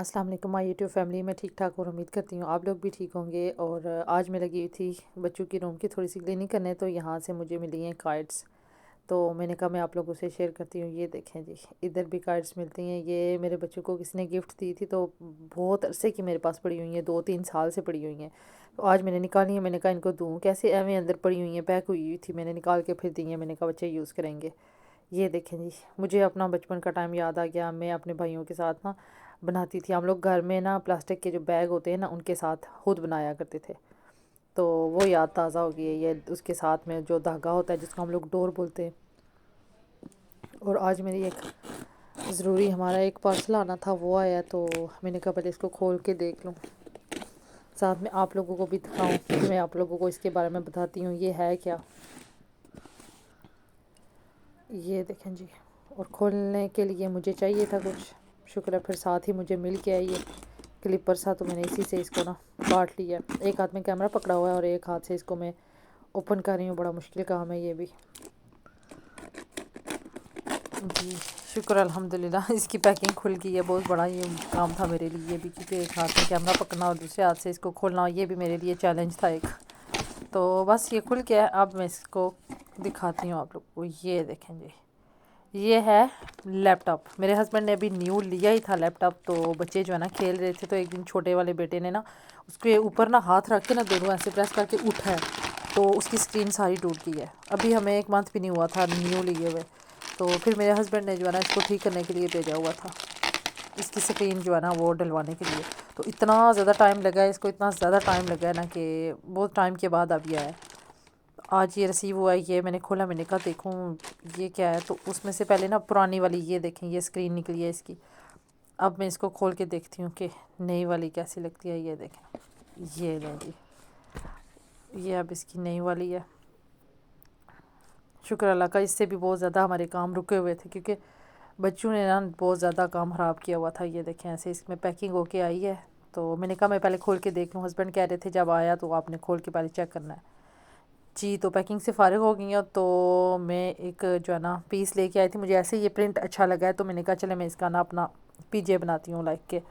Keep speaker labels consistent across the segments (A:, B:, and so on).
A: अस्सलाम वालेकुम my YouTube family में ठीक ठाक और उम्मीद करती हूँ आप लोग भी ठीक होंगे। और आज मैं लगी हुई थी बच्चों की रूम की थोड़ी सी क्लीनिंग करने, तो यहाँ से मुझे मिली हैं कार्ड्स। तो मैंने कहा मैं आप लोगों से शेयर करती हूँ। ये देखें जी, इधर भी कार्ड्स मिलती हैं। ये मेरे बच्चों को किसी ने गिफ्ट दी थी, तो बहुत अरसे की मेरे पास पड़ी हुई हैं, 2-3 साल से पड़ी हुई हैं। तो आज मैंने निकाली है, मैंने कहा इनको दूँ कैसे, एवं अंदर पड़ी हुई हैं, पैक हुई हुई थी। मैंने निकाल के फिर दी हैं, मैंने कहा बच्चे यूज़ करेंगे। ये देखें जी, मुझे अपना बचपन का टाइम याद आ गया। मैं अपने भाइयों के साथ ना बनाती थी। हम लोग घर में ना प्लास्टिक के जो बैग होते हैं ना, उनके साथ खुद बनाया करते थे। तो वो याद ताज़ा हो गई है। ये उसके साथ में जो धागा होता है जिसको हम लोग डोर बोलते हैं। और आज मेरी एक ज़रूरी हमारा एक पार्सल आना था, वो आया। तो मैंने कहा पहले इसको खोल के देख लूँ, साथ में आप लोगों को भी दिखाऊँ। मैं आप लोगों को इसके बारे में बताती हूँ ये है क्या। ये देखें जी, और खोलने के लिए मुझे चाहिए था कुछ, शुक्र है फिर साथ ही मुझे मिल गया ये क्लिपर सा। तो मैंने इसी से इसको ना काट लिया। एक हाथ में कैमरा पकड़ा हुआ है और एक हाथ से इसको मैं ओपन कर रही हूँ। बड़ा मुश्किल काम है ये भी जी। शुक्र अल्हम्दुलिल्लाह इसकी पैकिंग खुल गई है। बहुत बड़ा ये काम था मेरे लिए भी, क्योंकि एक हाथ में कैमरा पकड़ना और दूसरे हाथ से इसको खोलना, ये भी मेरे लिए चैलेंज था एक। तो बस ये खुल गया है। अब मैं इसको दिखाती हूँ आप लोग को। ये देखें जी, ये है लैपटॉप। मेरे हस्बैंड ने अभी न्यू लिया ही था लैपटॉप। तो बच्चे जो है ना खेल रहे थे, तो एक दिन छोटे वाले बेटे ने ना उसके ऊपर ना हाथ रख के ना दोनों ऐसे प्रेस करके उठा है, तो उसकी स्क्रीन सारी टूट गई है। अभी हमें 1 मंथ भी नहीं हुआ था न्यू लिए हुए। तो फिर मेरे हस्बैंड ने जो है ना इसको ठीक करने के लिए भेजा हुआ था, इसकी स्क्रीन जो है ना वो डलवाने के लिए। तो इतना ज़्यादा टाइम लगा है इसको, इतना ज़्यादा टाइम लगा है ना कि बहुत टाइम के बाद अब ये आया। आज ये रिसीव हुआ है। ये मैंने खोला, मैंने कहा देखूं ये क्या है। तो उसमें से पहले ना पुरानी वाली, ये देखें ये स्क्रीन निकली है इसकी। अब मैं इसको खोल के देखती हूँ कि नई वाली कैसी लगती है। ये देखें, ये लें जी, ये अब इसकी नई वाली है। शुक्र अल्लाह का, इससे भी बहुत ज़्यादा हमारे काम रुके हुए थे, क्योंकि बच्चों ने ना बहुत ज़्यादा काम ख़राब किया हुआ था। ये देखें ऐसे इसमें पैकिंग होके आई है। तो मैंने कहा मैं पहले खोल के देख लूँ। हस्बैंड कह रहे थे जब आया तो आपने खोल के पहले चेक करना है जी। तो पैकिंग से फ़ारिग हो गई हूँ। तो मैं एक जो है ना पीस लेके आई थी। मुझे ऐसे ये प्रिंट अच्छा लगा है, तो मैंने कहा चले मैं इसका ना अपना पीजे बनाती हूँ, लाइक के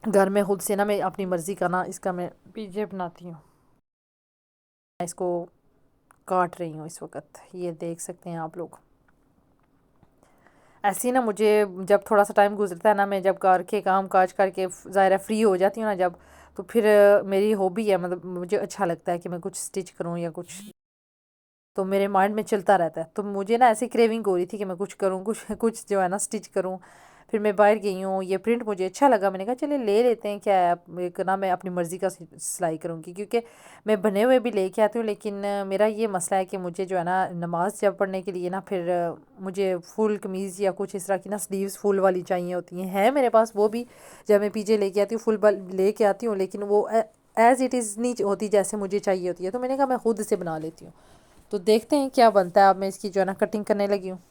A: घर में खुद से ना मैं अपनी मर्ज़ी का ना इसका मैं पीजे बनाती हूँ। मैं इसको काट रही हूँ इस वक्त, ये देख सकते हैं आप लोग। ऐसे ही ना मुझे जब थोड़ा सा टाइम गुजरता है ना, मैं जब घर के काम काज करके ज़ाहिर है फ्री हो जाती हूँ ना जब, तो फिर मेरी हॉबी है, मतलब मुझे अच्छा लगता है कि मैं कुछ स्टिच करूँ या कुछ। तो मेरे माइंड में चलता रहता है। तो मुझे ना ऐसी क्रेविंग हो रही थी कि मैं कुछ करूँ, कुछ कुछ जो है ना स्टिच करूँ। फिर मैं बाहर गई हूँ, ये प्रिंट मुझे अच्छा लगा, मैंने कहा चले ले लेते हैं, क्या है एक ना मैं अपनी मर्ज़ी का सिलाई करूँगी। क्योंकि मैं बने हुए भी लेके आती हूँ, लेकिन मेरा ये मसला है कि मुझे जो है ना नमाज जब पढ़ने के लिए ना, फिर मुझे फुल कमीज़ या कुछ इस तरह की ना स्लीव्स फुल वाली चाहिए होती हैं। है मेरे पास वो भी, जब मैं पीछे लेके आती हूँ फुल लेके आती हूँ, लेकिन वो एज़ इट इज़ नहीं होती जैसे मुझे चाहिए होती है। तो मैंने कहा मैं खुद से बना लेती हूँ। तो देखते हैं क्या बनता है। अब मैं इसकी जो है ना कटिंग करने लगी हूँ।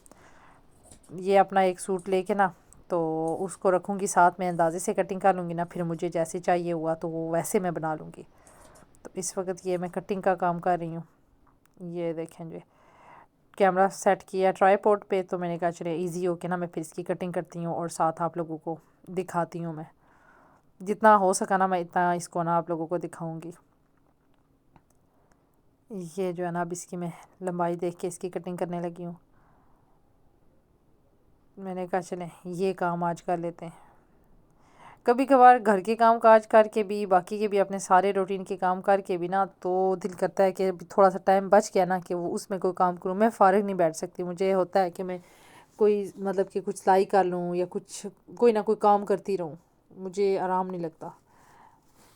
A: ये अपना एक सूट लेके ना, तो उसको रखूँगी साथ में, अंदाज़े से कटिंग कर लूँगी ना, फिर मुझे जैसे चाहिए हुआ तो वो वैसे मैं बना लूँगी। तो इस वक्त ये मैं कटिंग का काम कर रही हूँ। ये देखें जी, कैमरा सेट किया ट्राईपॉड पे। तो मैंने कहा चलिए ईजी हो के ना मैं फिर इसकी कटिंग करती हूँ और साथ आप लोगों को दिखाती हूँ। मैं जितना हो सका ना मैं इतना इसको ना आप लोगों को दिखाऊँगी। ये जो है ना अब इसकी मैं लंबाई देख के इसकी कटिंग करने लगी हूँ। मैंने कहा चलें ये काम आज कर लेते हैं। कभी कभार घर के काम काज करके भी, बाकी के भी अपने सारे रूटीन के काम करके भी ना, तो दिल करता है कि अभी थोड़ा सा टाइम बच गया ना कि वो उसमें कोई काम करूँ। मैं फ़ारिग नहीं बैठ सकती, मुझे होता है कि मैं कोई मतलब कि कुछ सिलाई कर लूँ या कुछ कोई ना कोई काम करती रहूँ, मुझे आराम नहीं लगता।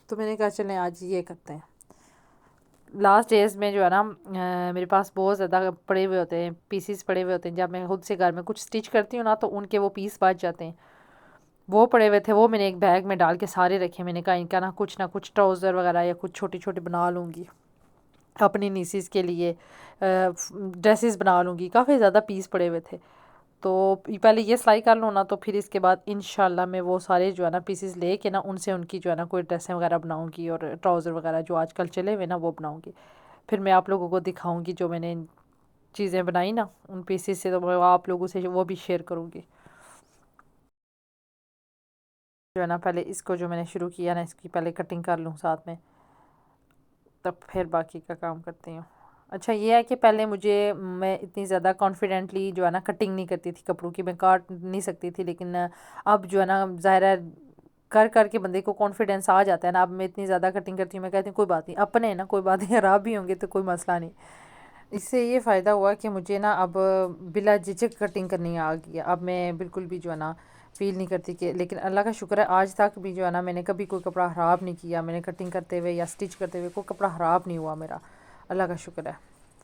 A: तो मैंने कहा चलें आज ये करते हैं। लास्ट डेज़ में जो है ना मेरे पास बहुत ज़्यादा पड़े हुए होते हैं, पीसीस पड़े हुए होते हैं। जब मैं खुद से घर में कुछ स्टिच करती हूँ ना, तो उनके वो पीस बच जाते हैं। वो पड़े हुए थे, वो मैंने एक बैग में डाल के सारे रखे। मैंने कहा इनका ना कुछ ट्राउज़र वगैरह या कुछ छोटे छोटे बना लूँगी अपनी नीसीज़ के लिए, ड्रेसेस बना लूँगी। काफ़ी ज़्यादा पीस पड़े हुए थे। तो पहले ये सिलाई कर लूँ ना, तो फिर इसके बाद इंशाल्लाह मैं वो सारे जो है ना पीसेस लेके ना उनसे उनकी जो है ना कोई ड्रेसें वगैरह बनाऊँगी और ट्राउज़र वगैरह जो आजकल चले हुए ना वो बनाऊँगी। फिर मैं आप लोगों को दिखाऊँगी जो मैंने चीज़ें बनाई ना उन पीसेस से, तो मैं आप लोगों से वो भी शेयर करूँगी। جو ہے نا پہلے اس کو جو میں نے شروع کیا نا اس کی پہلے کٹنگ کر لوں ساتھ میں، تب پھر باقی کا کام کرتی ہوں۔ اچھا یہ ہے کہ پہلے میں اتنی زیادہ کانفیڈنٹلی جو ہے نا کٹنگ نہیں کرتی تھی کپڑوں کی، میں کاٹ نہیں سکتی تھی، لیکن اب جو ہے نا ظاہر ہے کر کر کے بندے کو کانفیڈنس آ جاتا ہے نا، اب میں اتنی زیادہ کٹنگ کرتی ہوں، میں کہتی ہوں کوئی بات نہیں، اپنے ہیں نا کوئی بات نہیں، خراب بھی ہوں گے تو کوئی مسئلہ نہیں۔ اس سے یہ فائدہ ہوا کہ مجھے نا اب بلا جھجک کٹنگ کرنی آ گئی ہے، اب میں بالکل بھی جو ہے نا فیل نہیں کرتی کہ، لیکن اللہ کا شکر ہے آج تک بھی جو ہے نا میں نے کبھی کوئی کپڑا خراب نہیں کیا، میں نے کٹنگ کرتے ہوئے یا سٹچ کرتے ہوئے کوئی کپڑا خراب نہیں ہوا میرا، اللہ کا شکر ہے۔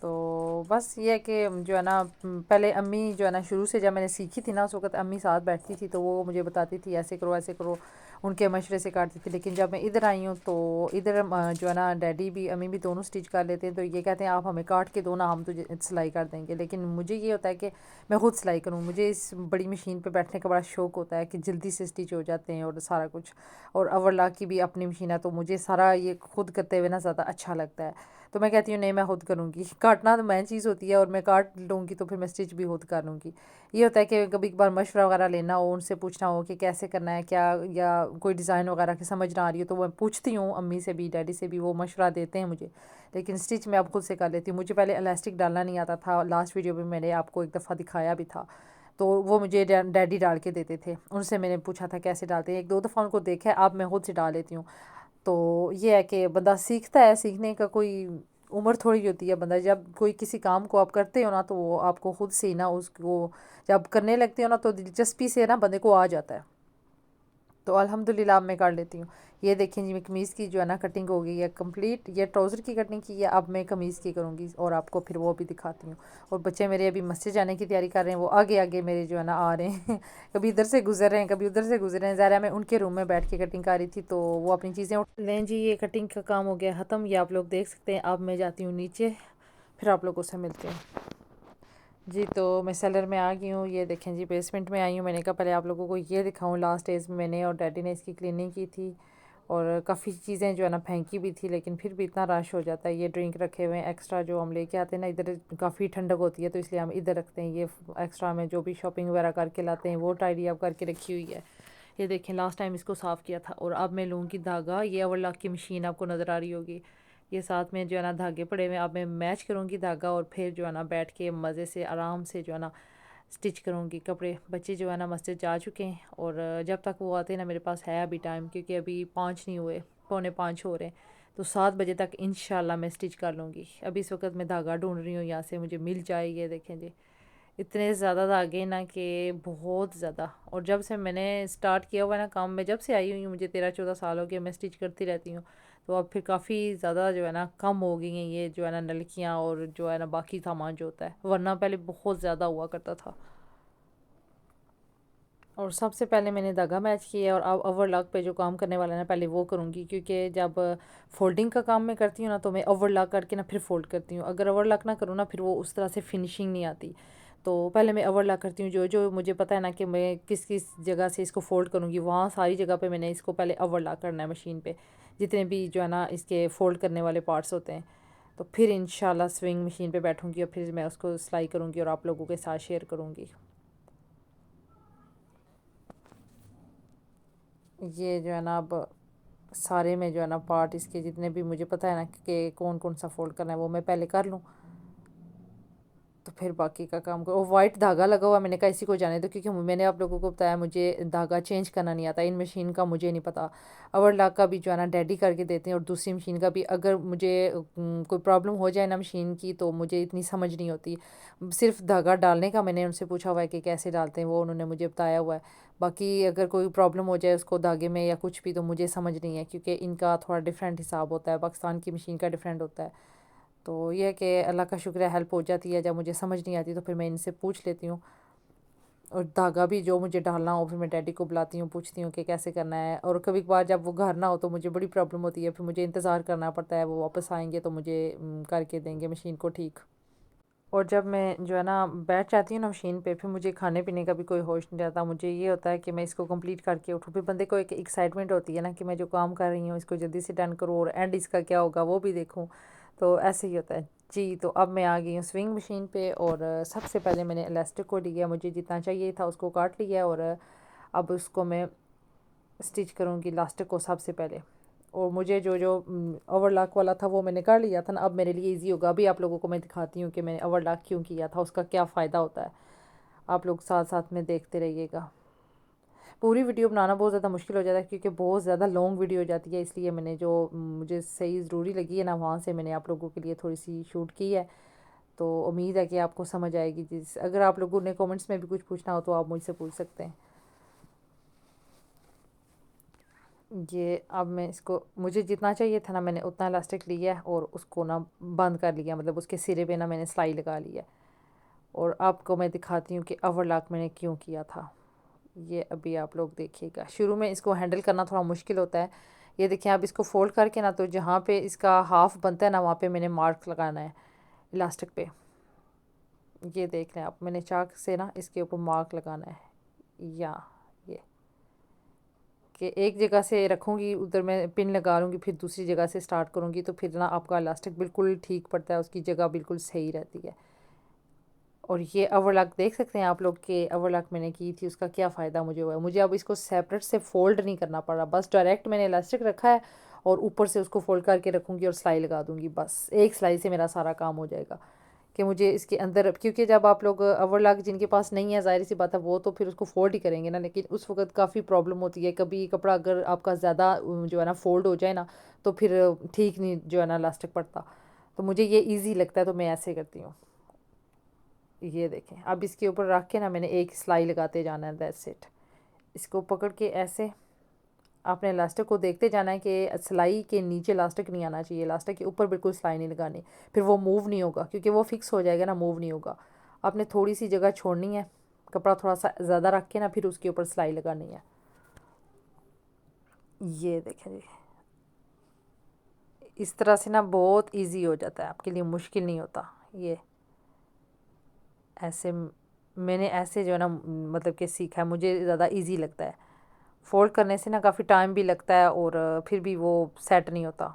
A: تو بس یہ ہے کہ جو ہے نا پہلے امی جو ہے نا شروع سے جب میں نے سیکھی تھی نا اس وقت امی ساتھ بیٹھتی تھی تو وہ مجھے بتاتی تھی ایسے کرو ایسے کرو، ان کے مشورے سے کاٹتی تھی، لیکن جب میں ادھر آئی ہوں تو ادھر جو ہے نا ڈیڈی بھی امی بھی دونوں سٹچ کر لیتے ہیں، تو یہ کہتے ہیں آپ ہمیں کاٹ کے دو نا، ہم تجھے سلائی کر دیں گے، لیکن مجھے یہ ہوتا ہے کہ میں خود سلائی کروں، مجھے اس بڑی مشین پہ بیٹھنے کا بڑا شوق ہوتا ہے کہ جلدی سے سٹچ ہو جاتے ہیں اور سارا کچھ، اور اوورلا کی بھی اپنی مشین ہے تو مجھے سارا یہ خود کرتے ہوئے نا زیادہ اچھا لگتا ہے، تو میں کہتی ہوں نہیں میں خود کروں گی، کاٹنا تو میں چیز ہوتی ہے اور میں کاٹ لوں گی تو پھر میں سٹچ بھی خود کر لوں گی۔ یہ ہوتا ہے کہ کبھی کبھار مشورہ وغیرہ لینا ہو، ان سے پوچھنا ہو کہ کیسے کرنا ہے کیا، یا کوئی ڈیزائن وغیرہ کی سمجھ نہ آ رہی ہو تو میں پوچھتی ہوں امی سے بھی ڈیڈی سے بھی، وہ مشورہ دیتے ہیں مجھے، لیکن سٹچ میں اب خود سے کر لیتی ہوں۔ مجھے پہلے الاسٹک ڈالنا نہیں آتا تھا، لاسٹ ویڈیو میں نے آپ کو ایک دفعہ دکھایا بھی تھا، تو وہ مجھے ڈیڈی ڈال کے دیتے تھے، ان سے میں نے پوچھا تھا کیسے ڈالتے ہیں، ایک دو دفعہ ان کو دیکھا ہے، اب میں خود سے ڈال لیتی ہوں۔ تو یہ ہے کہ بندہ سیکھتا ہے، سیکھنے کا کوئی عمر تھوڑی ہوتی ہے، بندہ جب کوئی کسی کام کو آپ کرتے ہو نا تو وہ آپ کو خود سے ہی نا اس کو جب کرنے لگتے ہو نا تو دلچسپی سے نا بندے کو آ جاتا ہے، تو الحمدللہ اب میں کر لیتی ہوں۔ یہ دیکھیں جی میں قمیض کی جو ہے نا کٹنگ ہو گئی ہے کمپلیٹ، یہ ٹراؤزر کی کٹنگ کی ہے، اب میں قمیض کی کروں گی اور آپ کو پھر وہ بھی دکھاتی ہوں۔ اور بچے میرے ابھی مسجد جانے کی تیاری کر رہے ہیں، وہ آگے آگے میرے جو ہے نا آ رہے ہیں کبھی ادھر سے گزر رہے ہیں کبھی ادھر سے گزر رہے ہیں، ظاہر ہے میں ان کے روم میں بیٹھ کے کٹنگ کر رہی تھی تو وہ اپنی چیزیں لیں جی، یہ کٹنگ کا کام ہو گیا ختم، یہ آپ لوگ دیکھ سکتے ہیں۔ اب میں جاتی ہوں نیچے، پھر آپ لوگوں سے ملتے ہیں جی۔ تو میں سیلر میں آ گئی ہوں، یہ دیکھیں جی بیسمنٹ میں آئی ہوں، میں نے کہا پہلے آپ لوگوں کو یہ دکھاؤں، لاسٹ ڈیز میں نے اور ڈیڈی نے اس کی کلیننگ کی تھی اور کافی چیزیں جو ہے نا پھینکی بھی تھی، لیکن پھر بھی اتنا رش ہو جاتا ہے، یہ ڈرنک رکھے ہوئے ہیں ایکسٹرا جو ہم لے کے آتے ہیں نا، ادھر کافی ٹھنڈک ہوتی ہے تو اس لیے ہم ادھر رکھتے ہیں، یہ ایکسٹرا میں جو بھی شاپنگ وغیرہ کر کے لاتے ہیں وہ ٹائڈی اپ کر کے رکھی ہوئی ہے۔ یہ دیکھیں لاسٹ ٹائم اس کو صاف کیا تھا، اور اب میں لوں گی دھاگا، یہ اوور لاک کی مشین آپ کو نظر آ رہی ہوگی، یہ ساتھ میں جو ہے نا دھاگے پڑے ہوئے، اب میں میچ کروں گی دھاگا اور پھر جو ہے نا بیٹھ کے مزے سے آرام سے جو ہے نا سٹچ کروں گی کپڑے۔ بچے جو ہے نا مسجد جا چکے ہیں، اور جب تک وہ آتے ہیں نا میرے پاس ہے ابھی ٹائم، کیونکہ ابھی 5 نہیں ہوئے، 4:45 ہو رہے ہیں، تو 7 بجے تک انشاءاللہ میں سٹچ کر لوں گی۔ ابھی اس وقت میں دھاگا ڈھونڈ رہی ہوں یہاں سے مجھے مل جائے، یہ دیکھیں جی اتنے زیادہ دھاگے نا کہ بہت زیادہ، اور جب سے میں نے سٹارٹ کیا ہوا ہے نا کام، میں جب سے آئی ہوئی ہوں مجھے 13-14 سال ہو گیا، میں سٹچ کرتی رہتی ہوں، تو اب پھر کافی زیادہ جو ہے نا کم ہو گئی ہیں یہ جو ہے نا نلکیاں اور جو ہے نا باقی سامان جو ہوتا ہے، ورنہ پہلے بہت زیادہ ہوا کرتا تھا۔ اور سب سے پہلے میں نے دھاگا میچ کیا، اور اب اوور لاک پہ جو کام کرنے والا ہے نا پہلے وہ کروں گی، کیونکہ جب فولڈنگ کا کام میں کرتی ہوں نا تو میں اوور لاک کر کے نا پھر فولڈ کرتی ہوں، اگر اوور لاک نہ کروں نا پھر وہ اس طرح سے فنیشنگ نہیں آتی، تو پہلے میں اوور لاک کرتی ہوں، جو جو مجھے پتہ ہے نا کہ میں کس کس جگہ سے اس کو فولڈ کروں گی وہاں ساری جگہ پہ میں نے اس کو پہلے اوور لاک کرنا ہے مشین پہ، جتنے بھی جو ہے نا اس کے فولڈ کرنے والے پارٹس ہوتے ہیں، تو پھر انشاءاللہ سوئنگ مشین پہ بیٹھوں گی اور پھر میں اس کو سلائی کروں گی اور آپ لوگوں کے ساتھ شیئر کروں گی۔ یہ جو ہے نا اب سارے میں جو ہے نا پارٹ اس کے جتنے بھی مجھے پتہ ہے نا کہ کون کون سا فولڈ کرنا ہے وہ میں پہلے کر لوں، تو پھر باقی کا کام کرو۔ وائٹ دھاگا لگا ہوا میں نے کہا اسی کو جانے دو، کیونکہ میں نے آپ لوگوں کو بتایا مجھے دھاگا چینج کرنا نہیں آتا، ان مشین کا مجھے نہیں پتہ، اوور لاک کا بھی جو ہے نا ڈیڈی کر کے دیتے ہیں، اور دوسری مشین کا بھی اگر مجھے کوئی پرابلم ہو جائے نا مشین کی تو مجھے اتنی سمجھ نہیں ہوتی، صرف دھاگا ڈالنے کا میں نے ان سے پوچھا ہوا ہے کہ کیسے ڈالتے ہیں، وہ انہوں نے مجھے بتایا ہوا ہے، باقی اگر کوئی پرابلم ہو جائے اس کو دھاگے میں یا کچھ بھی تو مجھے سمجھ نہیں ہے، کیونکہ ان کا تھوڑا ڈیفرنٹ حساب ہوتا ہے، پاکستان کی مشین کا ڈیفرنٹ ہوتا ہے، تو یہ ہے کہ اللہ کا شکر ہے ہیلپ ہو جاتی ہے، جب مجھے سمجھ نہیں آتی تو پھر میں ان سے پوچھ لیتی ہوں، اور دھاگا بھی جو مجھے ڈالنا ہو پھر میں ڈیڈی کو بلاتی ہوں، پوچھتی ہوں کہ کیسے کرنا ہے، اور کبھی کبھار جب وہ گھر نہ ہو تو مجھے بڑی پرابلم ہوتی ہے، پھر مجھے انتظار کرنا پڑتا ہے، وہ واپس آئیں گے تو مجھے کر کے دیں گے مشین کو ٹھیک۔ اور جب میں جو ہے نا بیٹھ جاتی ہوں نا مشین پہ، پھر مجھے کھانے پینے کا بھی کوئی ہوش نہیں رہتا، مجھے یہ ہوتا ہے کہ میں اس کو کمپلیٹ کر کے اٹھوں، پھر بندے کو ایک ایکسائٹمنٹ ہوتی ہے نا کہ میں جو کام کر رہی ہوں اس کو جلدی سے ڈن کروں اور اینڈ اس کا کیا ہوگا وہ بھی دیکھوں، تو ایسے ہی ہوتا ہے جی۔ تو اب میں آ گئی ہوں سوئنگ مشین پہ، اور سب سے پہلے میں نے الاسٹک کو لیا، مجھے جتنا چاہیے تھا اس کو کاٹ لیا، اور اب اس کو میں स्टिच करूँगी इलास्टिक को सबसे पहले। और मुझे जो जो ओवरलॉक वाला था वो मैंने कर लिया था ना, अब मेरे लिए इजी होगा। अभी आप लोगों को मैं दिखाती हूँ कि मैंने ओवरलॉक क्यों किया था, उसका क्या फ़ायदा होता है। आप लोग साथ साथ में देखते रहिएगा। पूरी वीडियो बनाना बहुत ज़्यादा मुश्किल हो जाता है क्योंकि बहुत ज़्यादा लॉन्ग वीडियो हो जाती है, इसलिए मैंने जो मुझे सही ज़रूरी लगी है ना वहाँ से मैंने आप लोगों के लिए थोड़ी सी शूट की है। तो उम्मीद है कि आपको समझ आएगी। जिस अगर आप लोगों ने कमेंट्स में भी कुछ पूछना हो तो आप मुझसे पूछ सकते हैं। ये अब मैं इसको, मुझे जितना चाहिए था ना मैंने उतना इलास्टिक लिया है और उसको ना बंद कर लिया, मतलब उसके सिरे पे ना मैंने सिलाई लगा लिया। और आपको मैं दिखाती हूँ कि ओवरलॉक मैंने क्यों किया था। ये अभी आप लोग देखिएगा। शुरू में इसको हैंडल करना थोड़ा मुश्किल होता है। ये देखिए, आप इसको फोल्ड करके ना तो जहाँ पे इसका हाफ बनता है ना वहाँ पे मैंने मार्क लगाना है इलास्टिक पे। ये देख लें आप, मैंने चाक से ना इसके ऊपर मार्क लगाना है। या ये कि एक जगह से रखूँगी, उधर मैं पिन लगा लूँगी, फिर दूसरी जगह से स्टार्ट करूँगी तो फिर ना आपका इलास्टिक बिल्कुल ठीक पड़ता है, उसकी जगह बिल्कुल सही रहती है। और ये ओवरलॉक देख सकते हैं आप लोग के ओवरलॉक मैंने की थी, उसका क्या फ़ायदा मुझे हुआ है। मुझे अब इसको सेपरेट से फ़ोल्ड नहीं करना पड़ रहा, बस डायरेक्ट मैंने इलास्टिक रखा है और ऊपर से उसको फ़ोल्ड करके रखूँगी और सिलाई लगा दूँगी। बस एक सिलाई से मेरा सारा काम हो जाएगा। कि मुझे इसके अंदर, क्योंकि जब आप लोग ओवरलॉक जिनके पास नहीं है, ज़ाहिर सी बात है वो तो फिर उसको फ़ोल्ड ही करेंगे ना, लेकिन उस वक्त काफ़ी प्रॉब्लम होती है। कभी कपड़ा अगर आपका ज़्यादा जो है ना फ़ोल्ड हो जाए ना तो फिर ठीक नहीं जो है ना इलास्टिक पड़ता। तो मुझे ये ईजी लगता है तो मैं ऐसे करती हूँ। ये देखें, अब इसके ऊपर रख के ना मैंने एक सिलाई लगाते जाना है, दैट्स इट। इसको पकड़ के ऐसे आपने इलास्टिक को देखते जाना है कि सिलाई के नीचे इलास्टिक नहीं आना चाहिए, इलास्टिक के ऊपर बिल्कुल सिलाई नहीं लगानी, फिर वो मूव नहीं होगा क्योंकि वो फिक्स हो जाएगा ना, मूव नहीं होगा। आपने थोड़ी सी जगह छोड़नी है, कपड़ा थोड़ा सा ज़्यादा रख के ना फिर उसके ऊपर सिलाई लगानी है। ये देखें जी, इस तरह से ना बहुत इजी हो जाता है, आपके लिए मुश्किल नहीं होता। ये ऐसे मैंने ऐसे जो है ना मतलब कि सीखा है, मुझे ज़्यादा इजी लगता है। फ़ोल्ड करने से ना काफ़ी टाइम भी लगता है और फिर भी वो सेट नहीं होता।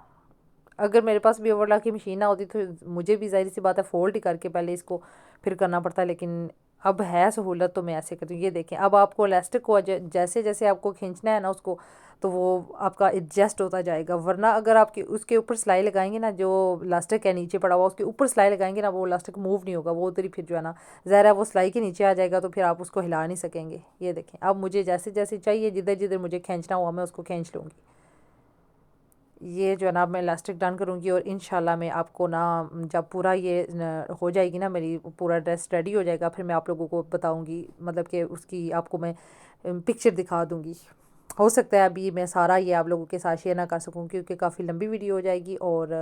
A: अगर मेरे पास भी ओवरलॉक की मशीन ना होती तो मुझे भी ज़ाहिर सी बात है फ़ोल्ड ही करके पहले इसको फिर करना पड़ता है, लेकिन अब है सहूलत तो मैं ऐसे करती हूँ। ये देखें, अब आपको इलास्टिक को जैसे जैसे आपको खींचना है ना उसको, तो वो आपका एडजस्ट होता जाएगा। वरना अगर आपकी उसके ऊपर सिलाई लगाएंगे ना, जो इलास्टिक है नीचे पड़ा हुआ उसके ऊपर सिलाई लगाएंगे ना, वो इलास्टिक मूव नहीं होगा, वो उधर ही फिर जो है ना ज़रा वो सिलाई के नीचे आ जाएगा, तो फिर आप उसको हिला नहीं सकेंगे। ये देखें, अब मुझे जैसे जैसे चाहिए, जिधर जिधर मुझे खींचना हुआ मैं उसको खींच लूँगी। ये जो है ना मैं इलास्टिक डन करूँगी और इंशाल्लाह मैं आपको ना जब पूरा ये हो जाएगी ना मेरी पूरा ड्रेस रेडी हो जाएगा, फिर मैं आप लोगों को बताऊँगी, मतलब कि उसकी आपको मैं पिक्चर दिखा दूँगी। हो सकता है अभी मैं सारा ये आप लोगों के साथ शेयर ना कर सकूँ क्योंकि काफ़ी लंबी वीडियो हो जाएगी। और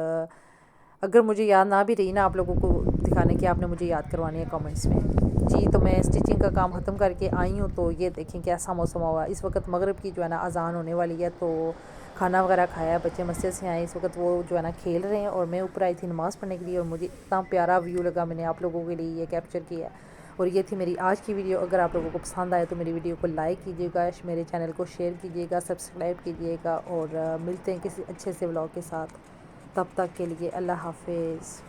A: अगर मुझे याद ना भी रही ना आप लोगों को दिखाने की, आपने मुझे याद करवानी है कमेंट्स में जी। तो मैं स्टिचिंग का काम ख़त्म करके आई हूँ। तो ये देखें कैसा मौसम हुआ, इस वक्त मगरिब की जो है ना अज़ान होने वाली है। तो खाना वगैरह खाया, बच्चे मस्जिद से आए, इस वक्त वो जो है ना खेल रहे हैं और मैं ऊपर आई थी नमाज़ पढ़ने के लिए। और मुझे इतना प्यारा व्यू लगा, मैंने आप लोगों के लिए ये कैप्चर किया। और ये थी मेरी आज की वीडियो। अगर आप लोगों को पसंद आए तो मेरी वीडियो को लाइक कीजिएगा, मेरे चैनल को शेयर कीजिएगा, सब्सक्राइब कीजिएगा। और मिलते हैं किसी अच्छे से व्लॉग के साथ। तब तक के लिए अल्लाह हाफिज़।